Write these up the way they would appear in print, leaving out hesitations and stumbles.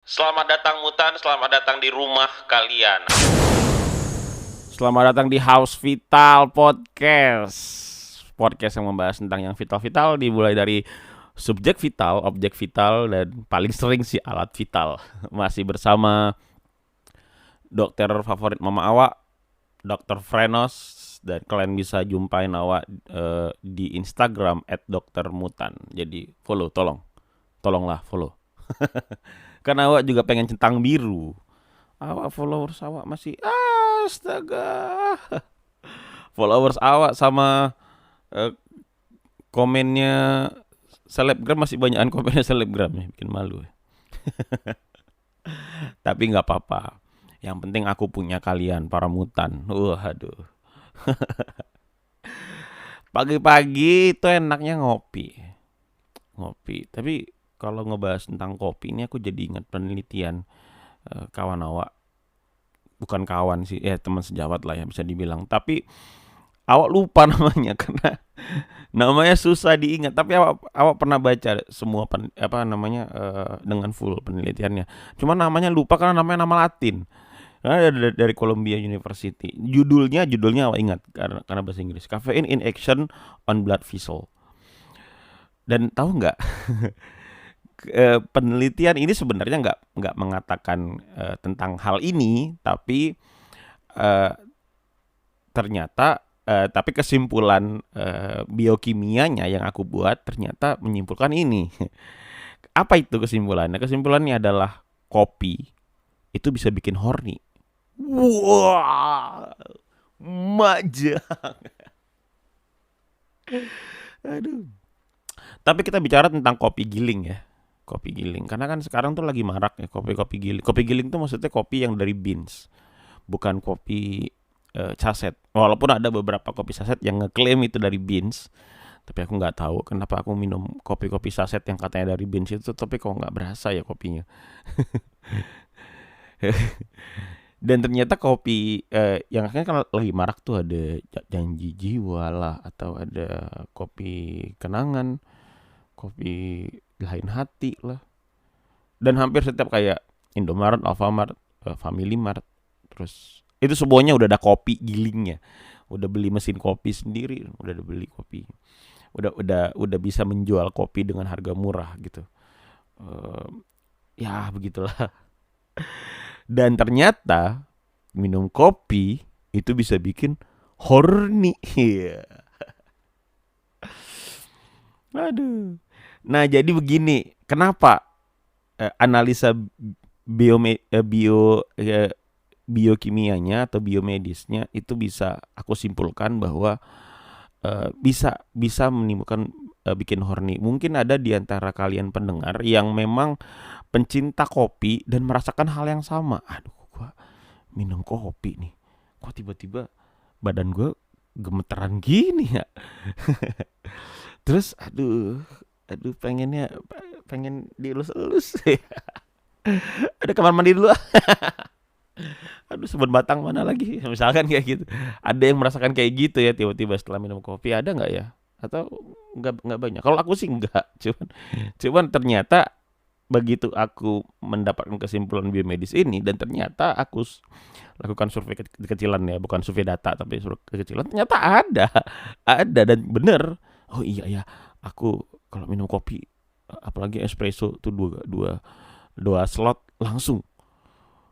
Selamat datang Mutan, selamat datang di rumah kalian. Selamat datang di House Vital Podcast. Podcast yang membahas tentang yang vital-vital, dimulai dari subjek vital, objek vital, dan paling sering sih alat vital. Masih bersama dokter favorit Mama Awak, Dokter Frenos, dan kalian bisa jumpain Awak di Instagram @doktermutan. Jadi follow, tolonglah follow. Karena Awak juga pengen centang biru. Awak followers Awak masih astaga. Followers Awak sama eh, komennya selebgram masih banyakan komennya selebgram ya, bikin malu ya. Tapi nggak apa-apa, yang penting aku punya kalian para mutan. Aduh, pagi-pagi itu enaknya ngopi. Tapi kalau ngebahas tentang kopi ini aku jadi ingat penelitian kawan Awak, bukan kawan sih ya, teman sejawat lah ya bisa dibilang. Tapi Awak lupa namanya karena namanya susah diingat. Tapi awak pernah baca semua dengan full penelitiannya. Cuma namanya lupa karena namanya nama Latin. Karena dari Columbia University. Judulnya awak ingat karena bahasa Inggris. Caffeine in Action on Blood Vessel. Dan tahu nggak, penelitian ini sebenarnya nggak mengatakan tentang hal ini, tapi eh, ternyata tapi kesimpulan biokimianya yang aku buat ternyata menyimpulkan ini. Apa itu kesimpulannya? Kesimpulannya adalah kopi itu bisa bikin horny. Wah, majang. Aduh. Tapi kita bicara tentang kopi giling ya. Kopi giling. Karena kan sekarang tuh lagi marak ya kopi-kopi giling. Kopi giling tuh maksudnya kopi yang dari beans, bukan kopi saset. Walaupun ada beberapa kopi saset yang ngeklaim itu dari beans, tapi aku nggak tahu kenapa aku minum kopi-kopi saset yang katanya dari beans itu, tapi kok nggak berasa ya kopinya. Dan ternyata kopi yang akhirnya kan lagi marak tuh ada janji jiwa lah, atau ada kopi kenangan, kopi lain hati lah. Dan hampir setiap kayak Indomaret, Alfamart, Family Mart, terus itu semuanya udah ada kopi gilingnya. Udah beli mesin kopi sendiri, udah beli kopi. Udah bisa menjual kopi dengan harga murah gitu. Eh, ya begitulah. Dan ternyata minum kopi itu bisa bikin horny. Iya. Aduh. Nah, jadi begini, kenapa analisa biokimianya atau biomedisnya itu bisa aku simpulkan bahwa bisa bisa menimbulkan bikin horny. Mungkin ada di antara kalian pendengar yang memang pencinta kopi dan merasakan hal yang sama. Aduh, gua minum kopi nih, kok tiba-tiba badan gua gemeteran gini ya. Terus aduh pengen dielus-elus. Ada kamar mandi dulu. Aduh, sebut batang mana lagi? Misalkan kayak gitu. Ada yang merasakan kayak gitu ya tiba-tiba setelah minum kopi, ada nggak ya? Atau nggak banyak? Kalau aku sih nggak. Cuman ternyata begitu aku mendapatkan kesimpulan biomedis ini, dan ternyata aku lakukan survei kecilan ya, bukan survei data tapi survei kecilan, ternyata ada dan bener. Oh iya ya, aku kalau minum kopi apalagi espresso tuh dua slot langsung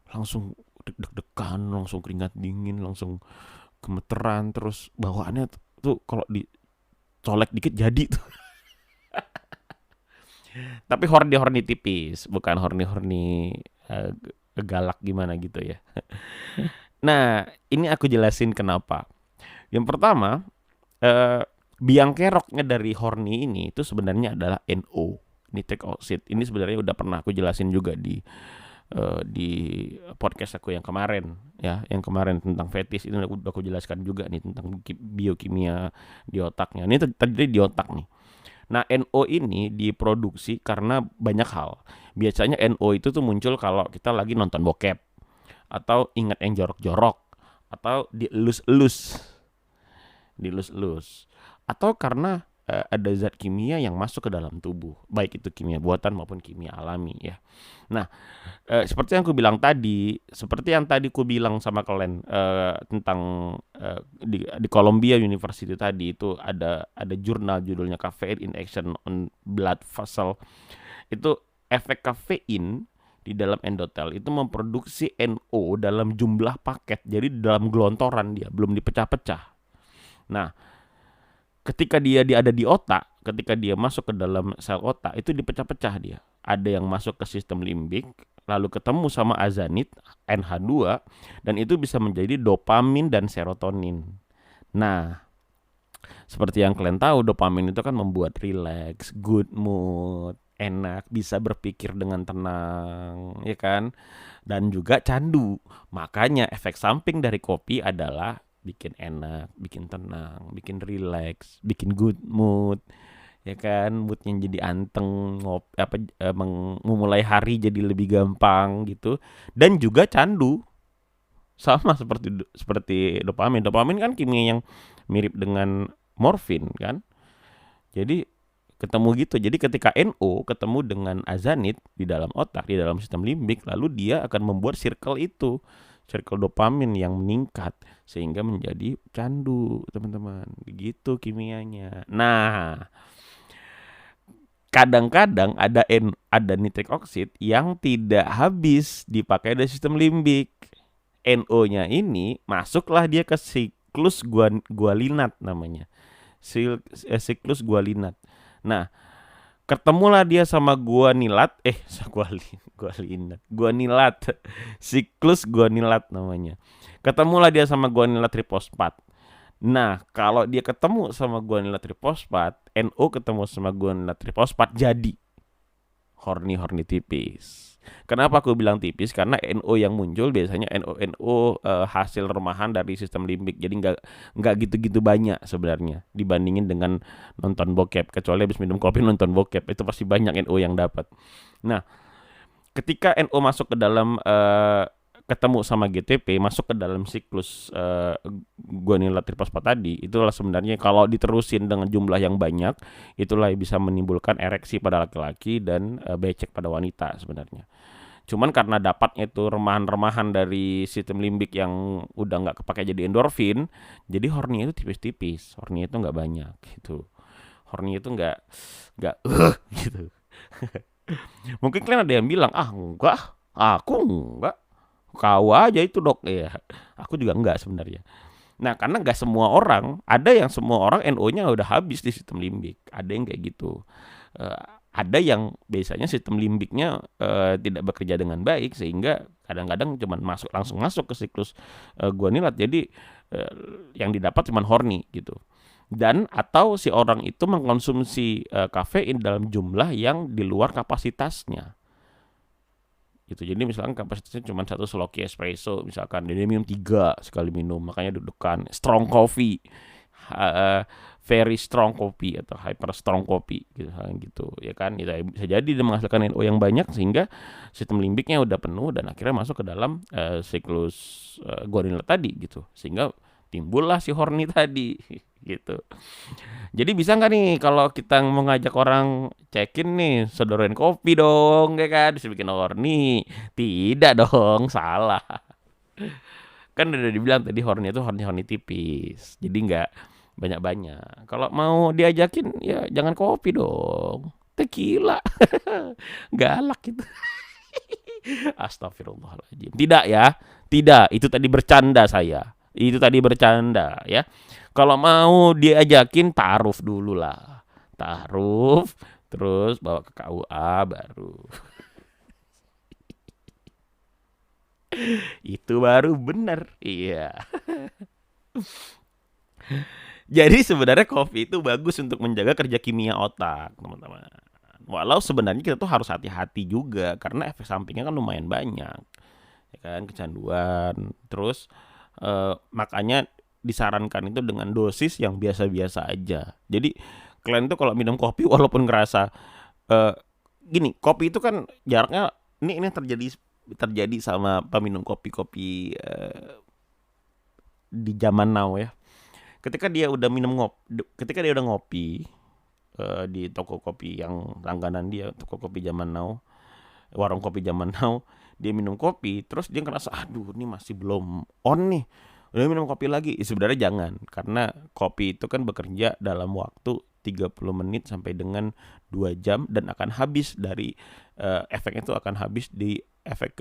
langsung deg-degan, langsung keringat dingin, langsung gemeteran, terus bawaannya tuh kalau dicolek dikit jadi tuh. Tapi horny-horny tipis, bukan horny-horny uh, galak gimana gitu ya. Nah, ini aku jelasin kenapa. Yang pertama, uh, biang keroknya dari horny ini itu sebenarnya adalah NO, nitric oxide. Ini sebenarnya udah pernah aku jelasin juga di podcast aku yang kemarin ya, yang kemarin tentang fetis itu udah aku jelaskan juga nih tentang biokimia di otaknya. Ini tadi di otak nih. Nah, NO ini diproduksi karena banyak hal. Biasanya NO itu tuh muncul kalau kita lagi nonton bokep, atau ingat yang jorok-jorok, atau dielus-elus, atau karena ada zat kimia yang masuk ke dalam tubuh, baik itu kimia buatan maupun kimia alami ya. Nah, seperti yang aku bilang tadi, seperti yang tadi ku bilang sama kalian tentang di Columbia University tadi itu ada jurnal judulnya Caffeine in Action on Blood Vessel. Itu efek kafein di dalam endotel itu memproduksi NO dalam jumlah paket, jadi dalam gelontoran dia, belum dipecah-pecah. Nah, ketika dia ada di otak, ketika dia masuk ke dalam sel otak, itu dipecah-pecah dia. Ada yang masuk ke sistem limbik, lalu ketemu sama azanit, NH2, dan itu bisa menjadi dopamin dan serotonin. Nah, seperti yang kalian tahu, dopamin itu kan membuat relax, good mood, enak, bisa berpikir dengan tenang, ya kan? Dan juga candu. Makanya efek samping dari kopi adalah bikin enak, bikin tenang, bikin relax, bikin good mood, ya kan? Moodnya jadi anteng, memulai hari jadi lebih gampang gitu. Dan juga candu, sama seperti dopamin. Dopamin kan kimia yang mirip dengan morfin kan. Jadi ketemu gitu. Jadi ketika NO ketemu dengan azanit di dalam otak, di dalam sistem limbik, lalu dia akan membuat circle itu, circle dopamin yang meningkat sehingga menjadi candu, teman-teman. Begitu kimianya. Nah, kadang-kadang ada nitrik oksid yang tidak habis dipakai dari sistem limbik. NO-nya ini masuklah dia ke siklus gualinat namanya. Siklus gualinat. Nah, ketemulah dia sama guanilat, guanilat, siklus guanilat namanya. Ketemulah dia sama guanilat trifosfat. Nah, kalau dia ketemu sama guanilat trifosfat, NO ketemu sama guanilat trifosfat, jadi horny tipis. Kenapa aku bilang tipis? Karena NO yang muncul biasanya NO hasil remahan dari sistem limbik. Jadi nggak gitu-gitu banyak sebenarnya dibandingin dengan nonton bokep. Kecuali habis minum kopi nonton bokep, itu pasti banyak NO yang dapat. Nah, ketika NO masuk ke dalam ketemu sama GTP, masuk ke dalam siklus guanilat trifosfat tadi, itulah sebenarnya kalau diterusin dengan jumlah yang banyak, itulah yang bisa menimbulkan ereksi pada laki-laki dan becek pada wanita sebenarnya. Cuman karena dapatnya itu remahan-remahan dari sistem limbik yang udah nggak kepake jadi endorfin, jadi horny itu tipis-tipis, horny itu nggak banyak gitu. Horny itu nggak gitu. Mungkin kalian ada yang bilang, enggak, aku enggak, kau aja itu dok. Ya, aku juga enggak sebenarnya. Nah, karena nggak semua orang, ada yang semua orang NO-nya udah habis di sistem limbik, ada yang kayak gitu. Ada yang biasanya sistem limbiknya tidak bekerja dengan baik sehingga kadang-kadang langsung masuk ke siklus guanilat. Jadi yang didapat cuma horny gitu. Dan atau si orang itu mengkonsumsi kafein dalam jumlah yang di luar kapasitasnya. Gitu. Jadi misalkan kapasitasnya cuma 1 sloki espresso, misalkan dia minum 3 sekali minum, makanya deg-degan. Strong coffee, very strong coffee atau hyper strong coffee gitu ya kan. Itu bisa jadi dia menghasilkan NO yang banyak sehingga sistem limbiknya udah penuh dan akhirnya masuk ke dalam siklus guanilat tadi gitu. Sehingga timbullah si horny tadi gitu. Jadi bisa nggak nih kalau kita mau ngajak orang check-in nih, sodorin kopi dong, ya kan? Bisa bikin horny. Tidak dong, salah. Kan udah dibilang tadi horny itu horny tipis. Jadi nggak banyak-banyak. Kalau mau diajakin ya jangan kopi dong. Tequila. Galak gitu. Astagfirullahaladzim. Tidak ya. Tidak, itu tadi bercanda saya. Itu tadi bercanda ya. Kalau mau diajakin ta'aruf dulu lah. Ta'aruf, terus bawa ke KUA baru. Itu baru benar. Iya. Jadi sebenarnya kopi itu bagus untuk menjaga kerja kimia otak, teman-teman. Walau sebenarnya kita tuh harus hati-hati juga karena efek sampingnya kan lumayan banyak. Ya kan, kecanduan. Terus makanya disarankan itu dengan dosis yang biasa-biasa aja. Jadi kalian tuh kalau minum kopi walaupun ngerasa gini, kopi itu kan jaraknya ini terjadi sama peminum kopi di zaman now ya. Ketika dia udah ngopi, di toko kopi yang langganan dia, toko kopi zaman now, warung kopi zaman now. Dia minum kopi, terus dia ngerasa, aduh ini masih belum on nih, udah minum kopi lagi. Sebenarnya jangan, karena kopi itu kan bekerja dalam waktu 30 menit sampai dengan 2 jam dan akan habis dari efeknya itu akan habis di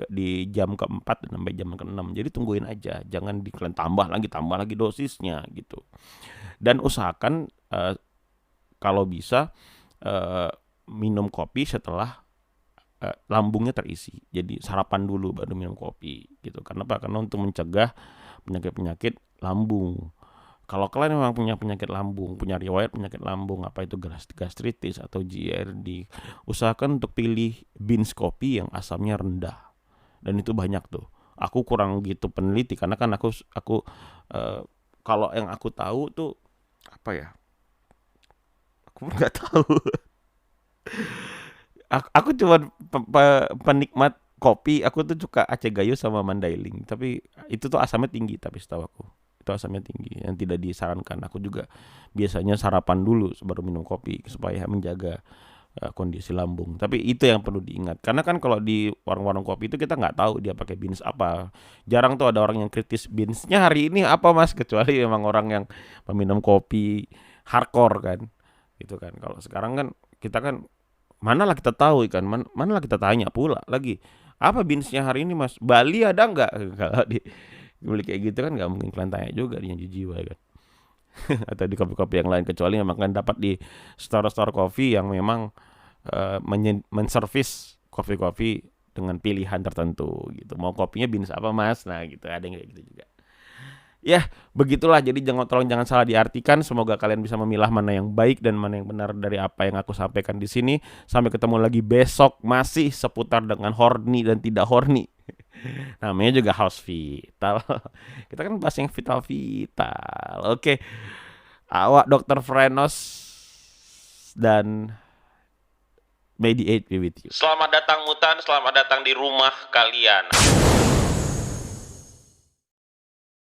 di jam keempat sampai jam keenam. Jadi tungguin aja, jangan dikalian tambah lagi dosisnya gitu. Dan usahakan kalau bisa minum kopi setelah lambungnya terisi. Jadi sarapan dulu baru minum kopi gitu. Kenapa? Karena untuk mencegah penyakit-penyakit lambung. Kalau kalian memang punya penyakit lambung, punya riwayat penyakit lambung, apa itu gastritis atau GERD, usahakan untuk pilih beans kopi yang asamnya rendah. Dan itu banyak tuh. Aku kurang gitu peneliti karena kan aku kalau yang aku tahu tuh apa ya? Aku nggak tahu. Aku cuma penikmat kopi. Aku tuh suka Aceh Gayo sama Mandailing. Tapi itu tuh asamnya tinggi, tapi setahu aku itu asamnya tinggi, yang tidak disarankan. Aku juga biasanya sarapan dulu baru minum kopi supaya menjaga kondisi lambung. Tapi itu yang perlu diingat. Karena kan kalau di warung-warung kopi itu kita nggak tahu dia pakai beans apa. Jarang tuh ada orang yang kritis beansnya hari ini apa mas, kecuali memang orang yang peminum kopi hardcore kan. Gitu kan. Kalau sekarang kan kita kan manalah kita tahu kan, manalah kita tanya pula lagi, apa beansnya hari ini mas, Bali ada nggak? Kalau di beli kayak gitu kan nggak mungkin kalian tanya juga dia jiwa kan. Atau di kopi-kopi yang lain, kecuali memang kalian dapat di store-store kopi yang memang menservis kopi-kopi dengan pilihan tertentu gitu. Mau kopinya beans apa mas? Nah gitu, ada yang kayak gitu juga. Ya, begitulah. Jadi tolong jangan salah diartikan. Semoga kalian bisa memilah mana yang baik dan mana yang benar dari apa yang aku sampaikan di sini. Sampai ketemu lagi besok, masih seputar dengan horny dan tidak horny. Namanya juga House Vital. Kita kan bahas yang vital. Oke. Awak Dr. Frenos dan May the 8th be with you. Selamat datang mutan, selamat datang di rumah kalian.